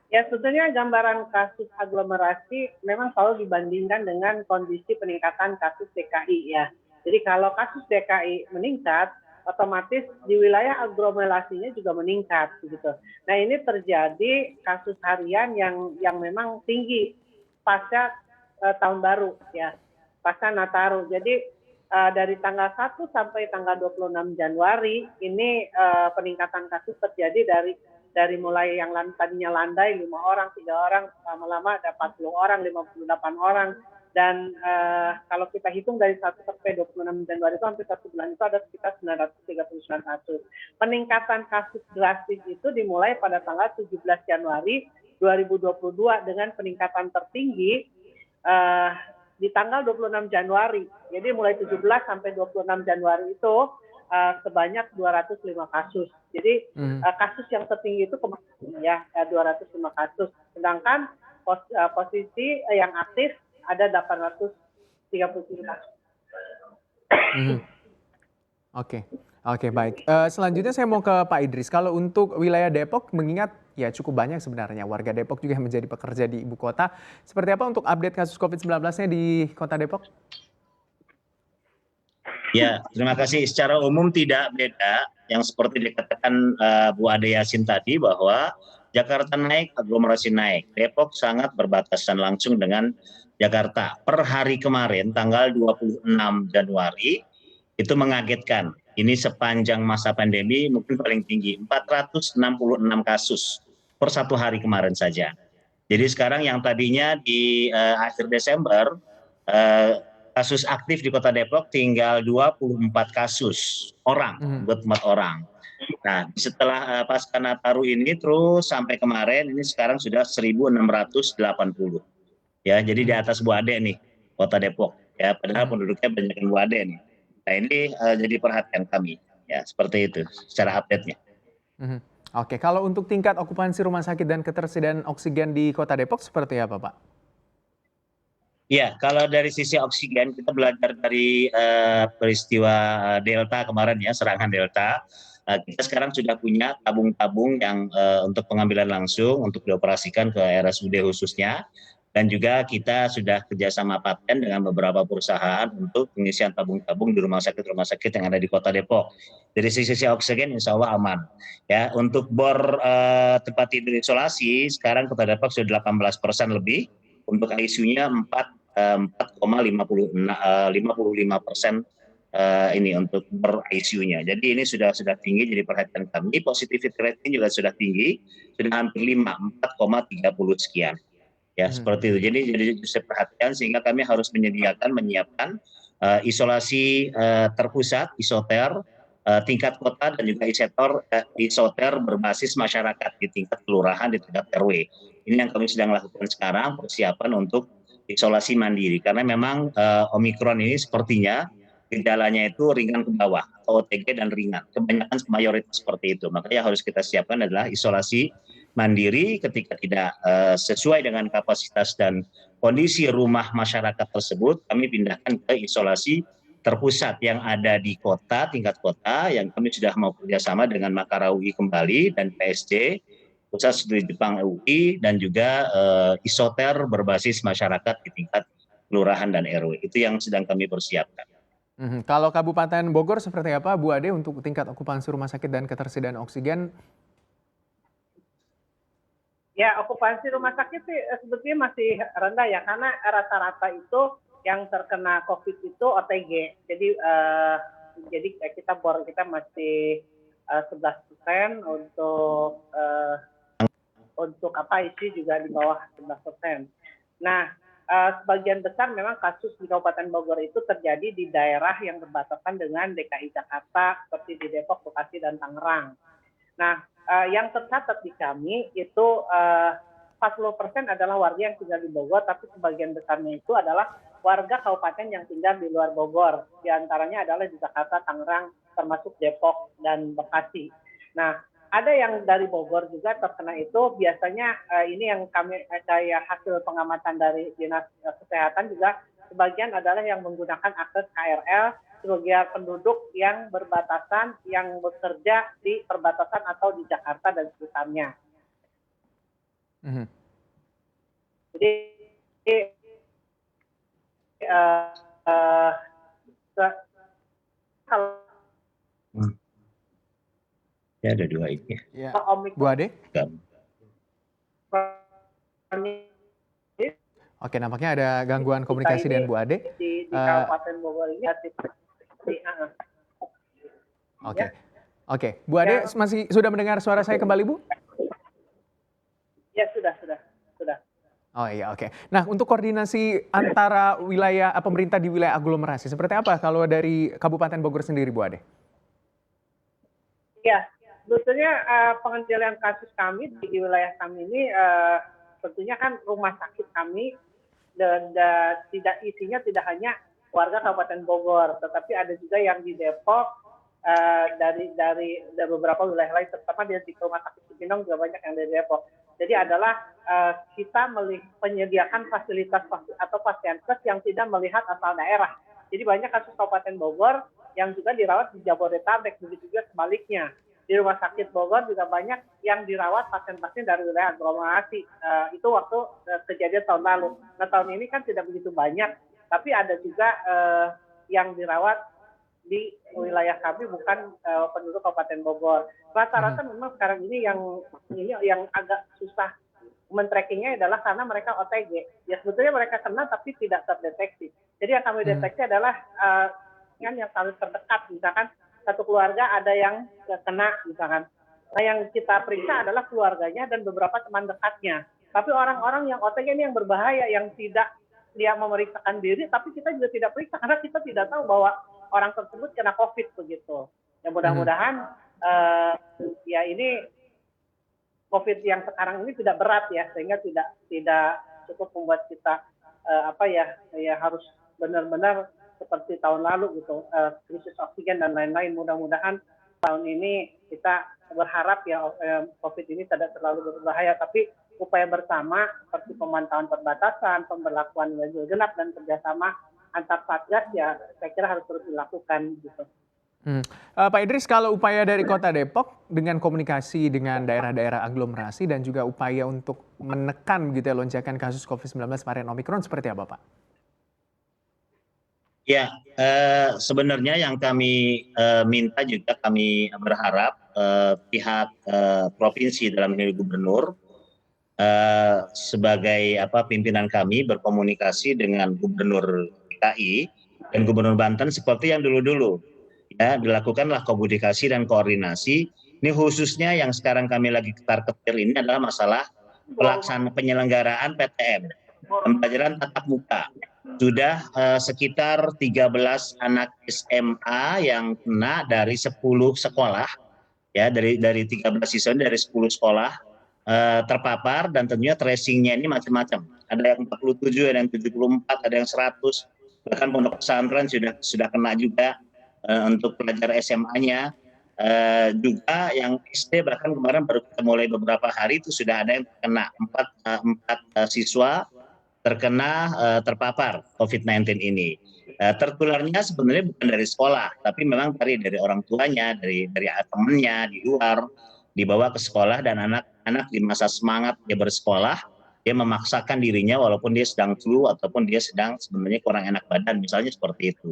Ya, sebetulnya gambaran kasus aglomerasi memang selalu dibandingkan dengan kondisi peningkatan kasus DKI ya. Jadi kalau kasus DKI meningkat, otomatis di wilayah aglomerasinya juga meningkat begitu. Nah, ini terjadi kasus harian yang memang tinggi pasca tahun baru ya, pasca Nataru. Jadi dari tanggal 1 sampai tanggal 26 Januari ini peningkatan kasus terjadi dari mulai yang tadinya landai 5 orang, 3 orang, lama-lama ada 40 orang, 58 orang. Dan kalau kita hitung dari 1 sampai 26 Januari itu hampir 1 bulan itu ada sekitar 939 kasus. Peningkatan kasus drastis itu dimulai pada tanggal 17 Januari 2022 dengan peningkatan tertinggi di tanggal 26 Januari. Jadi mulai 17 sampai 26 Januari itu sebanyak 205 kasus. Jadi kasus yang tertinggi itu kemarin ya 205 kasus. Sedangkan posisi yang aktif ada 830 kasus. Oke, oke baik. Selanjutnya saya mau ke Pak Idris. Kalau untuk wilayah Depok, mengingat ya cukup banyak sebenarnya warga Depok juga yang menjadi pekerja di ibu kota. Seperti apa untuk update kasus COVID-19-nya di kota Depok? Ya, terima kasih. Secara umum tidak beda yang seperti dikatakan Bu Ade Yasin tadi bahwa Jakarta naik, aglomerasi naik. Depok sangat berbatasan langsung dengan Jakarta. Per hari kemarin, tanggal 26 Januari, itu mengagetkan. Ini sepanjang masa pandemi mungkin paling tinggi, 466 kasus per satu hari kemarin saja. Jadi sekarang yang tadinya di akhir Desember, kasus aktif di Kota Depok tinggal 24 kasus orang, 24 orang. Nah, setelah pasca Nataru ini terus sampai kemarin ini sekarang sudah 1.680. Ya, jadi di atas Bu Ade nih, Kota Depok. Ya, padahal penduduknya banyak Bu Ade nih. Nah, ini jadi perhatian kami. Ya, seperti itu secara update-nya. Oke, kalau untuk tingkat okupansi rumah sakit dan ketersediaan oksigen di Kota Depok seperti apa, Pak? Ya, kalau dari sisi oksigen kita belajar dari peristiwa Delta kemarin ya, serangan Delta. Kita sekarang sudah punya tabung-tabung yang untuk pengambilan langsung untuk dioperasikan ke RSUD khususnya. Dan juga kita sudah kerjasama paten dengan beberapa perusahaan untuk pengisian tabung-tabung di rumah sakit yang ada di Kota Depok. Dari sisi oksigen insya Allah aman. Ya, untuk bor tempat tidur isolasi sekarang Kota Depok sudah 18% lebih. Untuk ICU-nya 4,55% ini untuk per ICU-nya. Jadi ini sudah tinggi, jadi perhatian kami. Positivity rate-nya juga sudah tinggi, sudah hampir 5, 4,30 sekian. Ya, seperti itu. Jadi perhatian sehingga kami harus menyiapkan isolasi terpusat, isoter, tingkat kota dan juga isoter berbasis masyarakat di tingkat kelurahan, di tingkat RW. Ini yang kami sedang lakukan sekarang, persiapan untuk isolasi mandiri. Karena memang Omikron ini sepertinya gejalanya itu ringan ke bawah, atau OTG dan ringan. Kebanyakan mayoritas seperti itu. Makanya harus kita siapkan adalah isolasi mandiri ketika tidak sesuai dengan kapasitas dan kondisi rumah masyarakat tersebut, kami pindahkan ke isolasi terpusat yang ada di kota, tingkat kota, yang kami sudah mau kerjasama dengan Makara UI kembali dan PSG, Pusat Studi Jepang UI, dan juga isoter berbasis masyarakat di tingkat kelurahan dan RW. Itu yang sedang kami persiapkan. Kalau Kabupaten Bogor seperti apa, Bu Ade, untuk tingkat okupansi rumah sakit dan ketersediaan oksigen? Ya, okupansi rumah sakit sih sebetulnya masih rendah ya, karena rata-rata itu yang terkena COVID itu OTG. Jadi kita bor kita masih 11% untuk ICU juga di bawah 11%. Nah, sebagian besar memang kasus di Kabupaten Bogor itu terjadi di daerah yang berbatasan dengan DKI Jakarta seperti di Depok, Bekasi, dan Tangerang. Nah, yang tercatat di kami itu 40% adalah warga yang tinggal di Bogor, tapi sebagian besarnya itu adalah warga kabupaten yang tinggal di luar Bogor. Di antaranya adalah di Jakarta, Tangerang, termasuk Depok dan Bekasi. Nah, ada yang dari Bogor juga terkena itu. Biasanya ini yang kami kayak hasil pengamatan dari Dinas Kesehatan juga sebagian adalah yang menggunakan akses KRL sebagai penduduk yang berbatasan, yang bekerja di perbatasan atau di Jakarta dan sekitarnya. Mhm. Jadi eh, eh, kalau Hmm. Ya ada dua ini. Ya, Bu Omikron Ade? ini Oke, nampaknya ada gangguan kita komunikasi dengan ini Bu Ade. di Eh, Kabupaten Bogor ini Oke, ya, oke. Bu Ade yang masih sudah mendengar suara saya kembali, Bu? ya sudah. Oh iya, oke. Nah, untuk koordinasi antara wilayah pemerintah di wilayah aglomerasi, seperti apa kalau dari Kabupaten Bogor sendiri, Bu Ade? Ya, sebetulnya pengendalian kasus kami di wilayah kami ini tentunya kan rumah sakit kami dan tidak isinya tidak hanya warga Kabupaten Bogor, tetapi ada juga yang di Depok, dari beberapa wilayah lain, terutama di Rumah Sakit Cibinong juga banyak yang dari Depok. Jadi adalah kita menyediakan fasilitas atau pasienkes yang tidak melihat asal daerah. Jadi banyak kasus Kabupaten Bogor yang juga dirawat di Jabodetabek, begitu juga sebaliknya. Di Rumah Sakit Bogor juga banyak yang dirawat pasien-pasien dari wilayah aglomerasi. Itu waktu kejadian tahun lalu. Nah tahun ini kan tidak begitu banyak, tapi ada juga yang dirawat di wilayah kami bukan penduduk Kabupaten Bogor. Rata-rata memang sekarang ini yang agak susah men-trackingnya adalah karena mereka OTG. Ya sebetulnya mereka kena tapi tidak terdeteksi. Jadi yang kami deteksi adalah yang paling terdekat, misalkan satu keluarga ada yang kena misalkan. Nah yang kita periksa adalah keluarganya dan beberapa teman dekatnya. Tapi orang-orang yang OTG ini yang berbahaya, yang tidak dia memeriksakan diri, tapi kita juga tidak periksa karena kita tidak tahu bahwa orang tersebut kena COVID begitu. Ya mudah-mudahan ya ini COVID yang sekarang ini tidak berat ya, sehingga tidak cukup membuat kita harus benar-benar seperti tahun lalu gitu, krisis oksigen dan lain-lain. Mudah-mudahan tahun ini kita berharap ya COVID ini tidak terlalu berbahaya, tapi upaya bersama seperti pemantauan perbatasan, pemberlakuan ganjil genap dan kerjasama antar satgas ya saya kira harus terus dilakukan gitu. Pak Idris, kalau upaya dari Kota Depok dengan komunikasi dengan daerah-daerah aglomerasi dan juga upaya untuk menekan gitu ya lonjakan kasus COVID-19 varian Omikron seperti apa, Pak? Ya, sebenarnya yang kami minta juga kami berharap pihak provinsi dalam ini gubernur sebagai pimpinan kami berkomunikasi dengan Gubernur DKI dan Gubernur Banten seperti yang dulu-dulu. Ya, dilakukanlah komunikasi dan koordinasi. Ini khususnya yang sekarang kami lagi ketar-ketir ini adalah masalah pelaksanaan penyelenggaraan PTM, pembelajaran tatap muka. Sudah sekitar 13 anak SMA yang kena dari 10 sekolah, ya dari 13 siswa dari 10 sekolah terpapar, dan tentunya tracingnya ini macam-macam. Ada yang 47, ada yang 74, ada yang 100, bahkan pondok pesantren sudah kena juga untuk pelajar SMA-nya. Juga yang SD bahkan kemarin baru kita mulai beberapa hari itu sudah ada yang kena, empat siswa terkena terpapar COVID-19 ini. Tertularnya sebenarnya bukan dari sekolah, tapi memang dari orang tuanya, dari temannya di luar, dibawa ke sekolah, dan anak-anak di masa semangat dia bersekolah, dia memaksakan dirinya walaupun dia sedang flu ataupun dia sedang sebenarnya kurang enak badan, misalnya seperti itu.